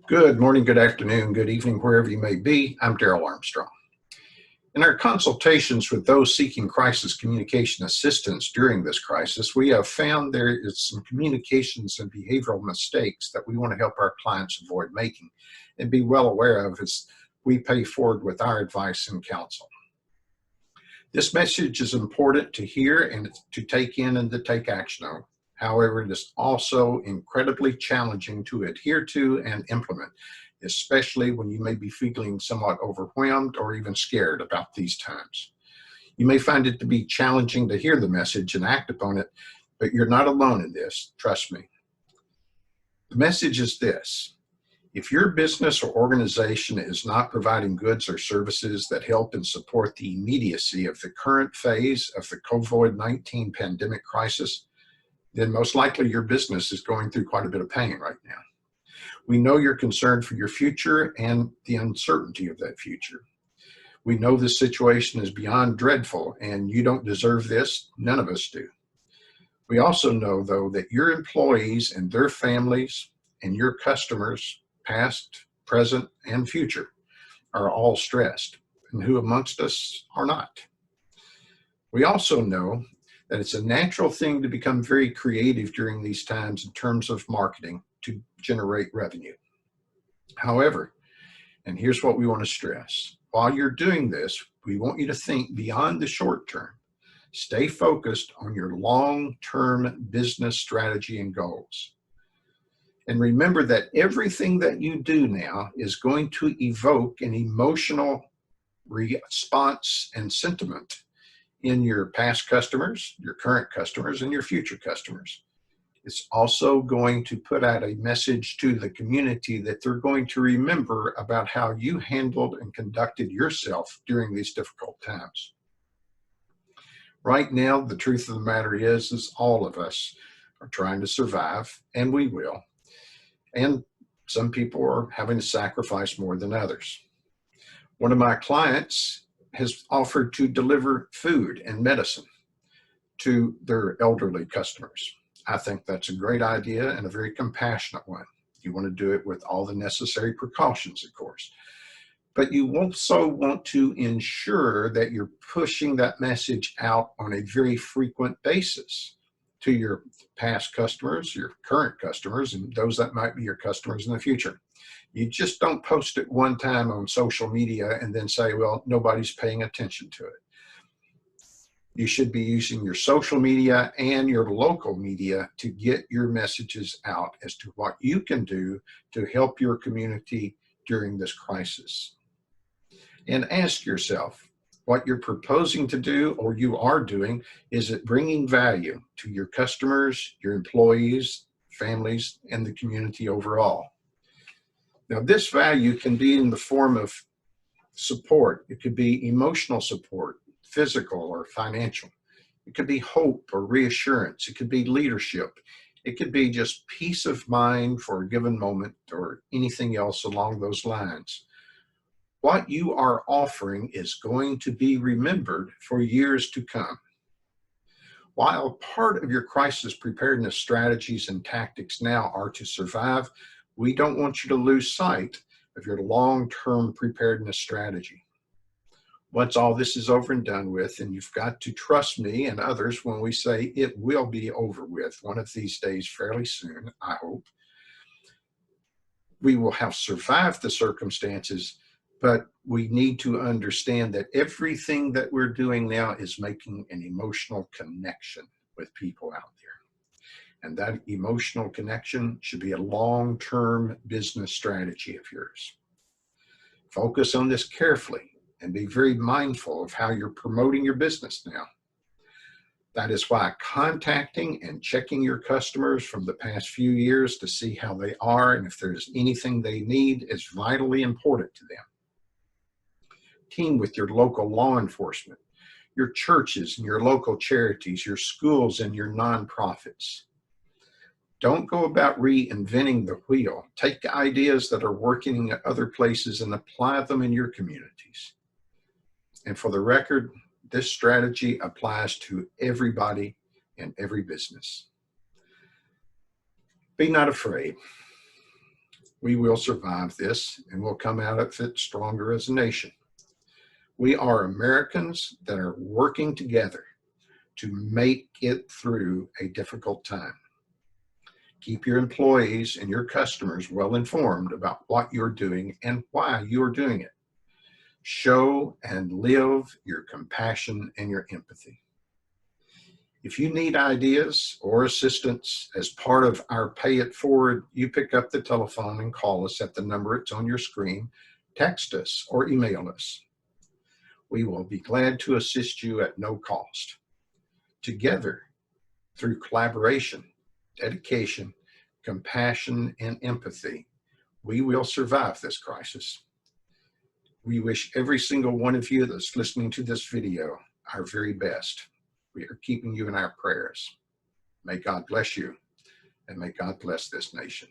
Good morning, good afternoon, good evening, wherever you may be. I'm Daryl Armstrong. In our consultations with those seeking crisis communication assistance during this crisis, we have found there is some communications and behavioral mistakes that we want to help our clients avoid making and be well aware of as we pay forward with our advice and counsel. This message is important to hear and to take in and to take action on. However, it is also incredibly challenging to adhere to and implement, especially when you may be feeling somewhat overwhelmed or even scared about these times. You may find it to be challenging to hear the message and act upon it, but you're not alone in this, trust me. The message is this: if your business or organization is not providing goods or services that help and support the immediacy of the current phase of the COVID-19 pandemic crisis, then most likely your business is going through quite a bit of pain right now. We know you're concerned for your future and the uncertainty of that future. We know this situation is beyond dreadful and you don't deserve this. None of us do. We also know, though, that your employees and their families and your customers, past, present, and future, are all stressed, and who amongst us are not? We also know that it's a natural thing to become very creative during these times in terms of marketing to generate revenue. However, and here's what we want to stress, while you're doing this, we want you to think beyond the short term. Stay focused on your long-term business strategy and goals. And remember that everything that you do now is going to evoke an emotional response and sentiment in your past customers, your current customers, and your future customers. It's also going to put out a message to the community that they're going to remember about how you handled and conducted yourself during these difficult times. Right now, the truth of the matter is all of us are trying to survive, and we will. And some people are having to sacrifice more than others. One of my clients has offered to deliver food and medicine to their elderly customers. I think that's a great idea and a very compassionate one. You want to do it with all the necessary precautions, of course. But you also want to ensure that you're pushing that message out on a very frequent basis to your past customers, your current customers, and those that might be your customers in the future. You just don't post it one time on social media and then say, well, nobody's paying attention to it. You should be using your social media and your local media to get your messages out as to what you can do to help your community during this crisis. And ask yourself, what you're proposing to do or you are doing, is it bringing value to your customers, your employees, families, and the community overall? Now, this value can be in the form of support. It could be emotional support, physical or financial. It could be hope or reassurance. It could be leadership. It could be just peace of mind for a given moment or anything else along those lines. What you are offering is going to be remembered for years to come. While part of your crisis preparedness strategies and tactics now are to survive, we don't want you to lose sight of your long-term preparedness strategy. Once all this is over and done with, and you've got to trust me and others when we say it will be over with one of these days fairly soon, I hope, we will have survived the circumstances, but we need to understand that everything that we're doing now is making an emotional connection with people out there. And that emotional connection should be a long-term business strategy of yours. Focus on this carefully and be very mindful of how you're promoting your business now. That is why contacting and checking your customers from the past few years to see how they are and if there's anything they need is vitally important to them. Team with your local law enforcement, your churches and your local charities, your schools and your nonprofits. Don't go about reinventing the wheel. Take ideas that are working at other places and apply them in your communities. And for the record, this strategy applies to everybody and every business. Be not afraid. We will survive this and we'll come out of it stronger as a nation. We are Americans that are working together to make it through a difficult time. Keep your employees and your customers well informed about what you're doing and why you're doing it. Show and live your compassion and your empathy. If you need ideas or assistance as part of our Pay It Forward, you pick up the telephone and call us at the number it's on your screen, text us, or email us. We will be glad to assist you at no cost. Together, through collaboration, dedication, compassion, and empathy, we will survive this crisis. We wish every single one of you that's listening to this video our very best. We are keeping you in our prayers. May God bless you, and may God bless this nation.